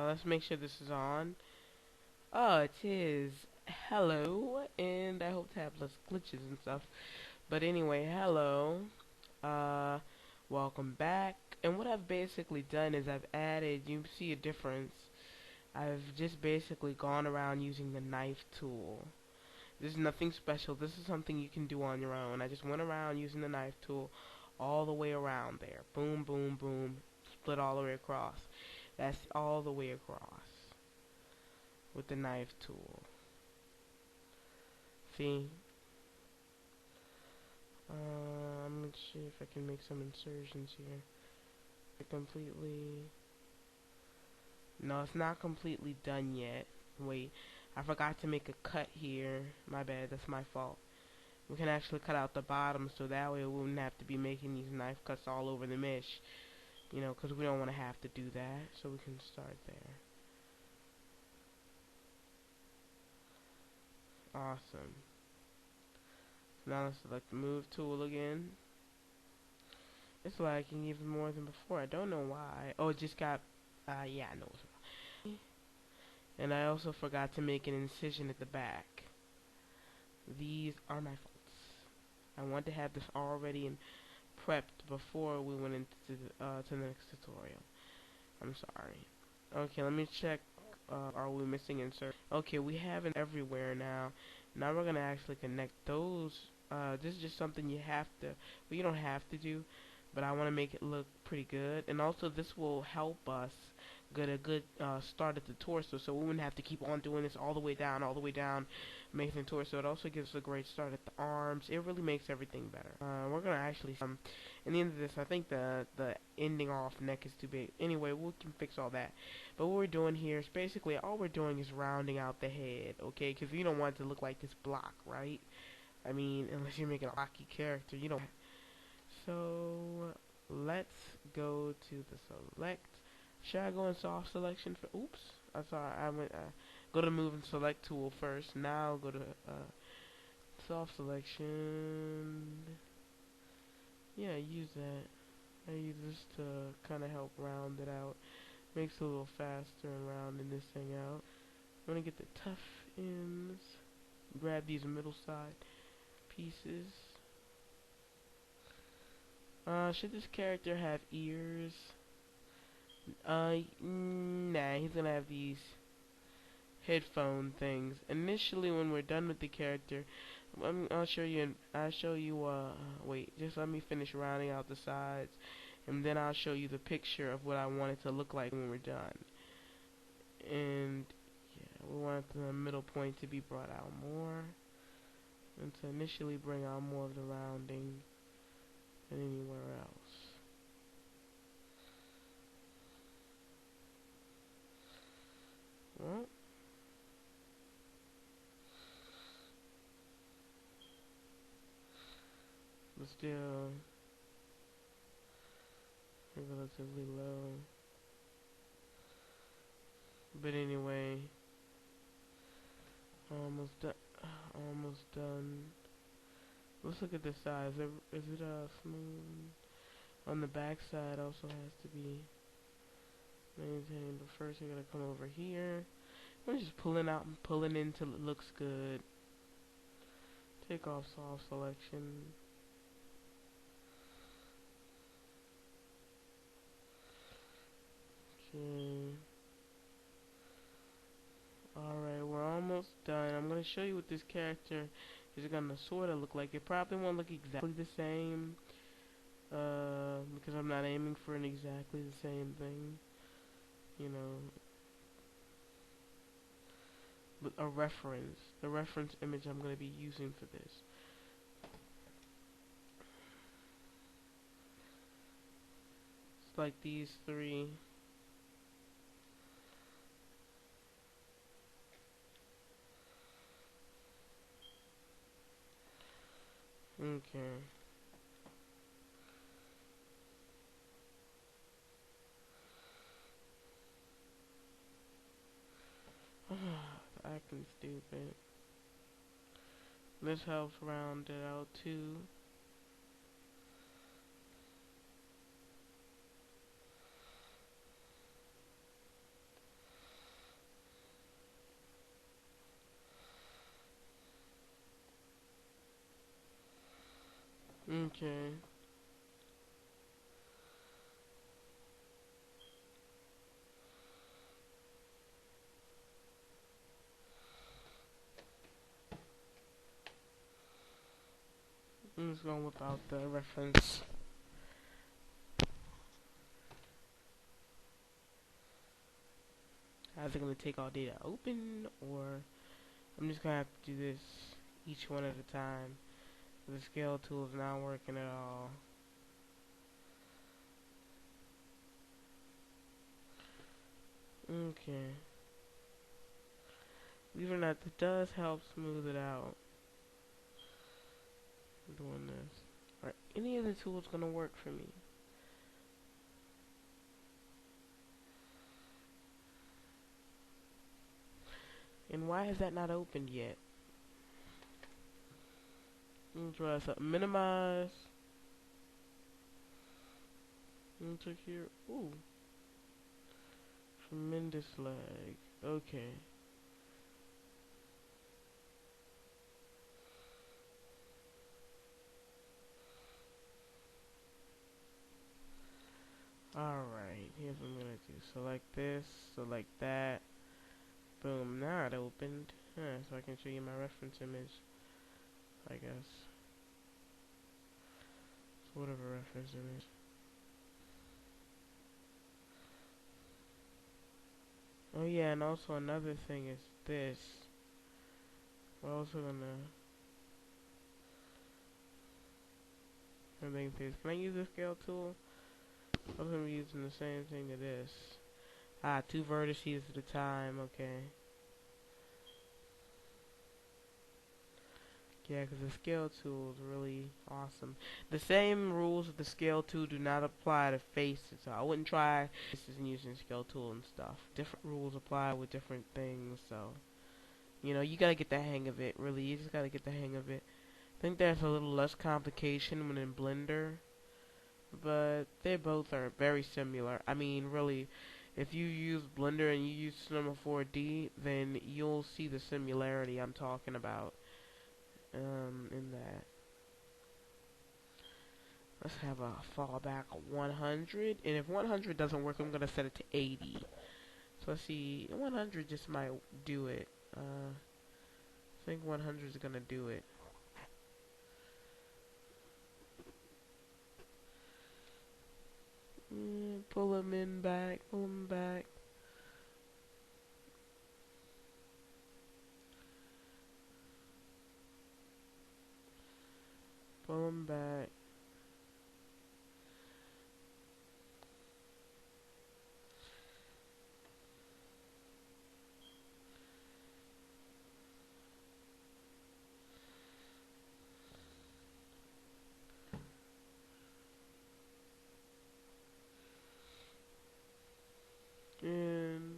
Let's make sure this is on. Oh, it is. Hello, and I hope to have less glitches and stuff. But anyway, hello. Uh, Welcome back. And what I've basically done is I've added, you see a difference. I've just basically gone around using the knife tool. This is nothing special. This is something you can do on your own. I just went around using the knife tool all the way around there. Boom, boom, boom. Split all the way across. That's all the way across with the knife tool. See? I'm gonna see if I can make some insertions here. Completely. No, it's not completely done yet. Wait, I forgot to make a cut here. My bad, that's my fault. We can actually cut out the bottom so that way we wouldn't have to be making these knife cuts all over the mesh. You know, because we don't want to have to do that. So we can start there. Awesome. Now let's select the move tool again. It's lagging even more than before. I don't know why. Oh, it just got. Yeah, I know what's wrong. And I also forgot to make an incision at the back. These are my faults. I want to have this already and prepped before we went into to the next tutorial. I'm sorry. Okay, let me check. Are we missing insert? Okay, we have it everywhere now. Now we're gonna actually connect those. This is just something you have to. Well, you don't have to do, but I want to make it look pretty good. And also, this will help us get a good start at the torso, so we wouldn't have to keep on doing this all the way down, making the torso. It also gives us a great start at the arms. It really makes everything better. We're gonna actually in the end of this, I think the ending off neck is too big. Anyway, we can fix all that. But what we're doing here is basically all we're doing is rounding out the head, okay? Because you don't want it to look like this block, right? I mean, unless you're making a blocky character, you don't. So let's go to the select. Should I go in soft selection for? Oops, I'm sorry. I went. Go to move and select tool first. Now go to soft selection. Yeah, use that. I use this to kind of help round it out. Makes it a little faster and rounding this thing out. I'm gonna get the tough ends. Grab these middle side pieces. Should this character have ears? Nah, he's gonna have these headphone things. Initially, when we're done with the character, I'll show you. Wait, just let me finish rounding out the sides, and then I'll show you the picture of what I want it to look like when we're done. And yeah, we want the middle point to be brought out more, and to initially bring out more of the rounding than anywhere else. Well, but still relatively low. But anyway, almost done. Almost done. Let's look at the size. Is it smooth? On the back side also has to be maintained. But first, I gotta come over here. I'm just pulling out and pulling in till it looks good. Take off soft selection. Okay. Alright, we're almost done. I'm gonna show you what this character is gonna sorta look like. It probably won't look exactly the same. Because I'm not aiming for an exactly the same thing. You know. But a reference. The reference image I'm gonna be using for this. It's like these three. Okay. Acting stupid. This helps round it out too. Okay. I'm just going without the reference. Is it gonna take all day to open, or I'm just gonna have to do this each one at a time? The scale tool is not working at all. Okay. Believe it or not, it does help smooth it out. Doing this. Are any of the tools gonna work for me? And why has that not opened yet? Let me try something. Minimize. Enter here. Ooh. Tremendous lag. Okay. Alright. Here's what I'm gonna do. Select this. Select that. Boom. Now it opened. So I can show you my reference image. I guess. Sort of a reference image. Oh yeah, and also another thing is this. We're also gonna make this. Can I use the scale tool? I'm gonna be using the same thing to this. Ah, 2 vertices at a time. Okay. Yeah, because the scale tool is really awesome. The same rules of the scale tool do not apply to faces, so I wouldn't try faces and using scale tool and stuff. Different rules apply with different things, so you know, you gotta get the hang of it. Really, you just gotta get the hang of it. I think there's a little less complication when in Blender, but they both are very similar. I mean, really, if you use Blender and you use Cinema 4D, then you'll see the similarity I'm talking about. In that. Let's have a fallback of 100, and if 100 doesn't work, I'm gonna set it to 80. So let's see, 100 just might do it. I think 100 is gonna do it. Pull him in back, pull him back. Pull him back. And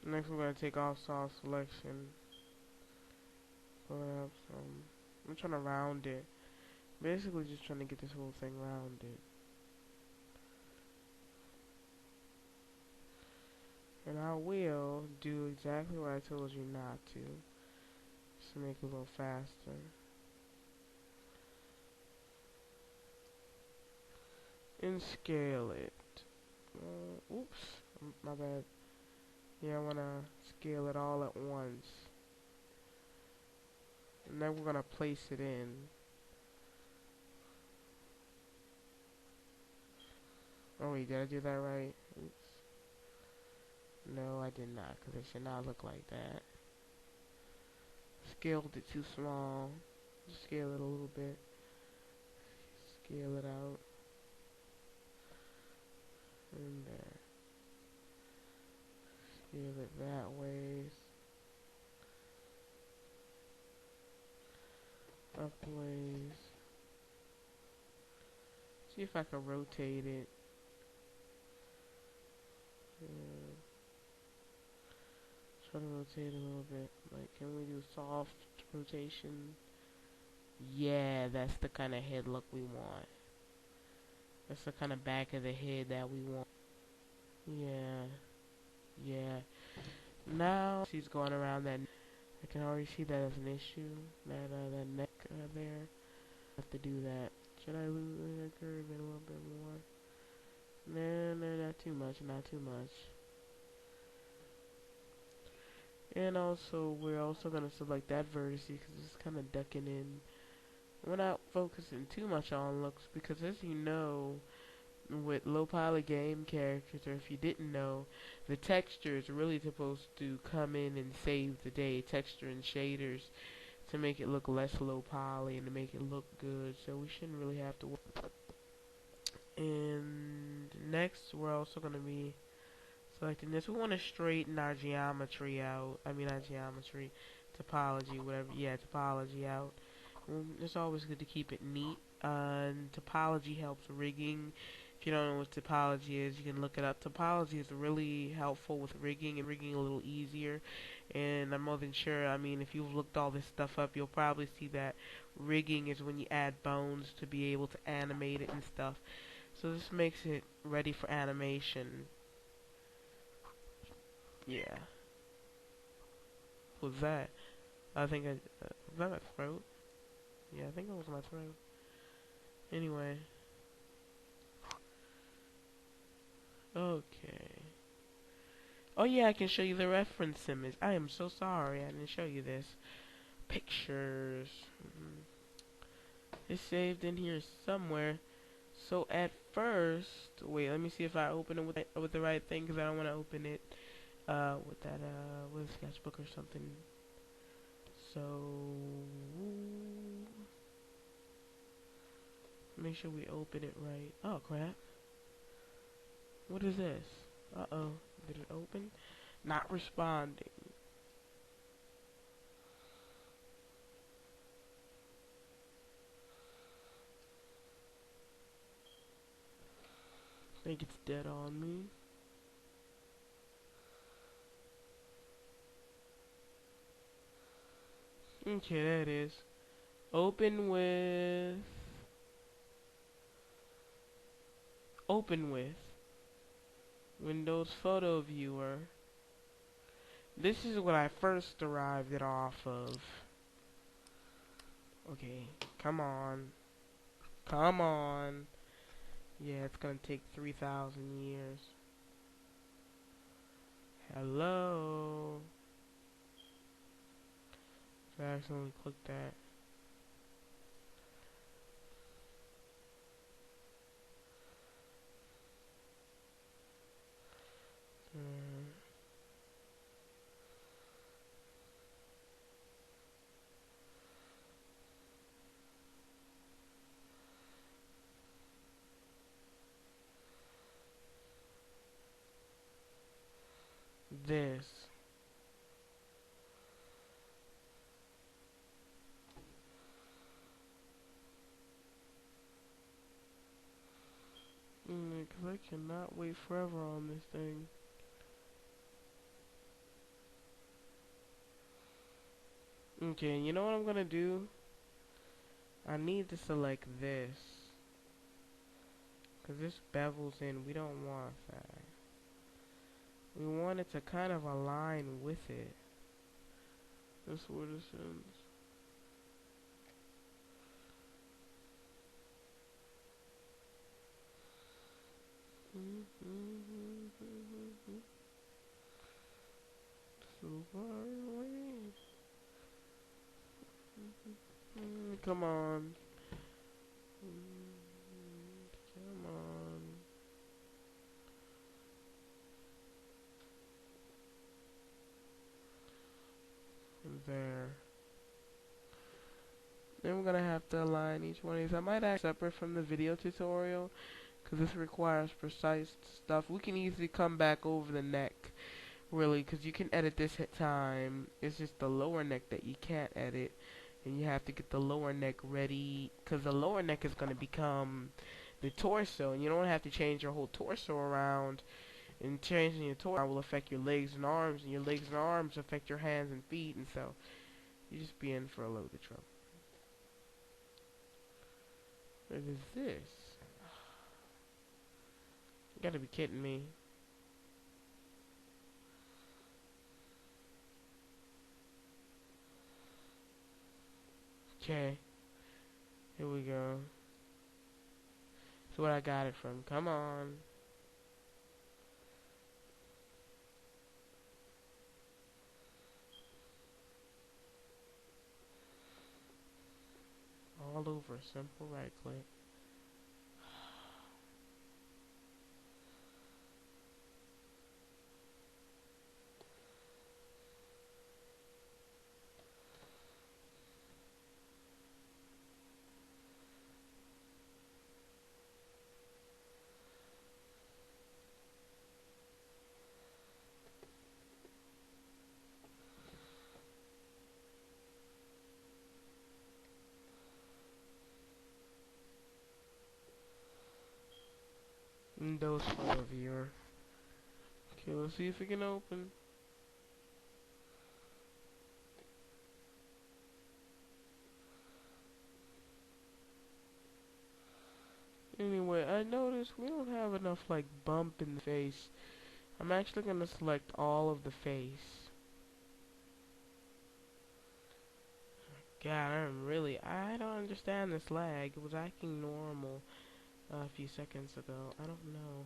next we're gonna take off soft selection. Pull it up some. I'm trying to round it. Basically just trying to get this whole thing rounded. And I will do exactly what I told you not to. Just to make it a little faster. And scale it. Oops. My bad. Yeah, I want to scale it all at once. And then we're going to place it in. Oh wait, did I do that right? Oops. No, I did not, because it should not look like that. Scaled it too small. Scale it a little bit. Scale it out. And there. Scale it that way. Up ways. See if I can rotate it. Try to rotate a little bit. Like, can we do soft rotation? Yeah, that's the kind of head look we want. That's the kind of back of the head that we want. Yeah, yeah. Now she's going around that. I can already see that as an issue. That neck there. Have to do that. Should I lose that curve in a little bit more? No, not too much. Not too much. And also, we're also gonna select that vertex because it's kind of ducking in. We're not focusing too much on looks because, as you know, with low poly game characters, or if you didn't know, the texture is really supposed to come in and save the day. Texture and shaders to make it look less low poly and to make it look good. So we shouldn't really have to work. And next, we're also going to be selecting this. We want to straighten our geometry out. I mean, not geometry, topology, whatever. Yeah, topology out. It's always good to keep it neat. And topology helps rigging. If you don't know what topology is, you can look it up. Topology is really helpful with rigging and rigging a little easier. And I'm more than sure, I mean, if you've looked all this stuff up, you'll probably see that rigging is when you add bones to be able to animate it and stuff. So this makes it ready for animation. Yeah. What was that? I think was that my throat? Yeah, I think it was my throat. Anyway. Okay. Oh yeah, I can show you the reference image. I am so sorry I didn't show you this. Pictures. It's saved in here somewhere. So at first, wait, let me see if I open it with the right thing, because I don't want to open it with that with a sketchbook or something. So make sure we open it right. Oh crap. What is this? Uh-oh. Did it open? Not responding. I think it's dead on me. Okay, there it is. Open with Windows Photo Viewer. This is what I first derived it off of. Okay, come on. Come on. Yeah, it's gonna take 3,000 years. Hello? I accidentally clicked that. This. Because I cannot wait forever on this thing. Okay, you know what I'm gonna do? I need to select this. Because this bevels in, we don't want that. We want it to kind of align with it. That's what it is. So far away. Come on. Come on. There. Then we're gonna have to align each one of these. I might act separate from the video tutorial, because this requires precise stuff. We can easily come back over the neck, really, because you can edit this at time. It's just the lower neck that you can't edit, and you have to get the lower neck ready, because the lower neck is going to become the torso, and you don't have to change your whole torso around. And changing your torso will affect your legs and arms, and your legs and arms affect your hands and feet, and so you just be in for a load of trouble. What is this? You gotta be kidding me. Okay, here we go. That's where I got it from. Come on. All over. Simple right click. Windows File Viewer. Okay, let's see if it can open. Anyway, I noticed we don't have enough like bump in the face. I'm actually gonna select all of the face. God, I don't understand this lag. It was acting normal a few seconds ago. I don't know.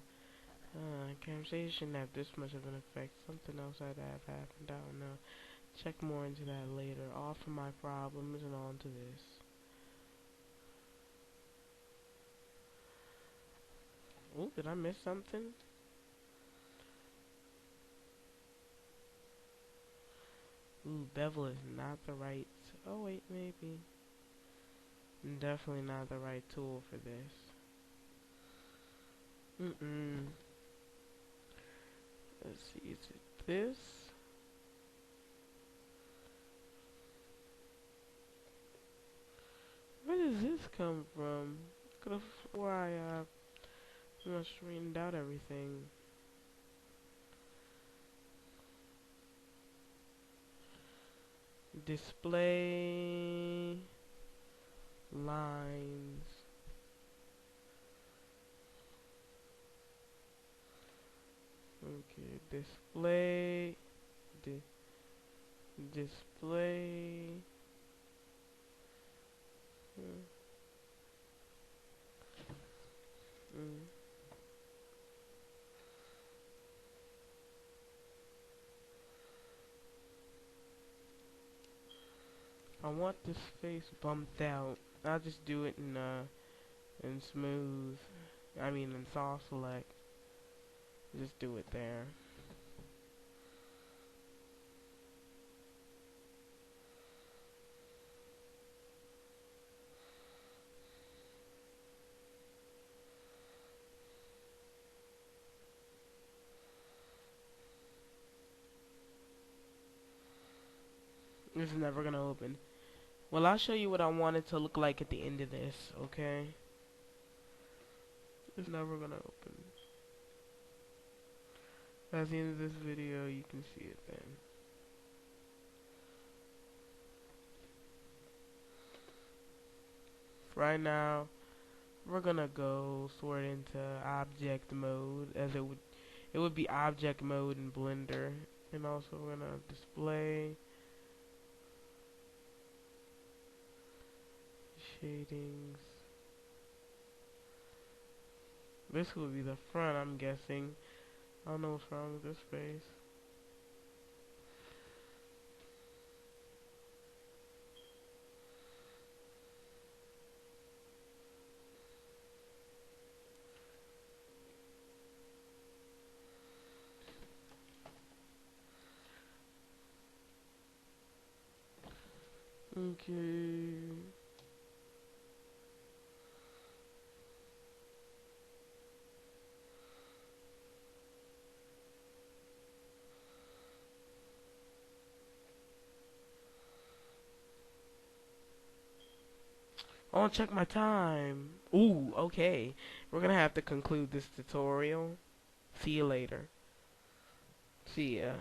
Conversation shouldn't have this much of an effect. Something else had to have happened. I don't know. Check more into that later. Off from my problems and on to this. Ooh, did I miss something? Ooh, bevel is not the right... Oh, wait, maybe. Definitely not the right tool for this. Let's see, is it this? Where does this come from? Could've swore I straightened out everything. Display lines. Okay, display display I want this face bumped out. I'll just do it in smooth. I mean in soft select. Just do it there. This is never gonna open. Well, I'll show you what I want it to look like at the end of this, okay? It's never gonna open. At the end of this video, you can see it then. Right now, we're gonna go sort into object mode, as it would be object mode in Blender, and also we're gonna display shadings. This will be the front, I'm guessing. I don't know what's wrong with this face. Okay. I want to check my time. Ooh, okay. We're gonna have to conclude this tutorial. See you later. See ya.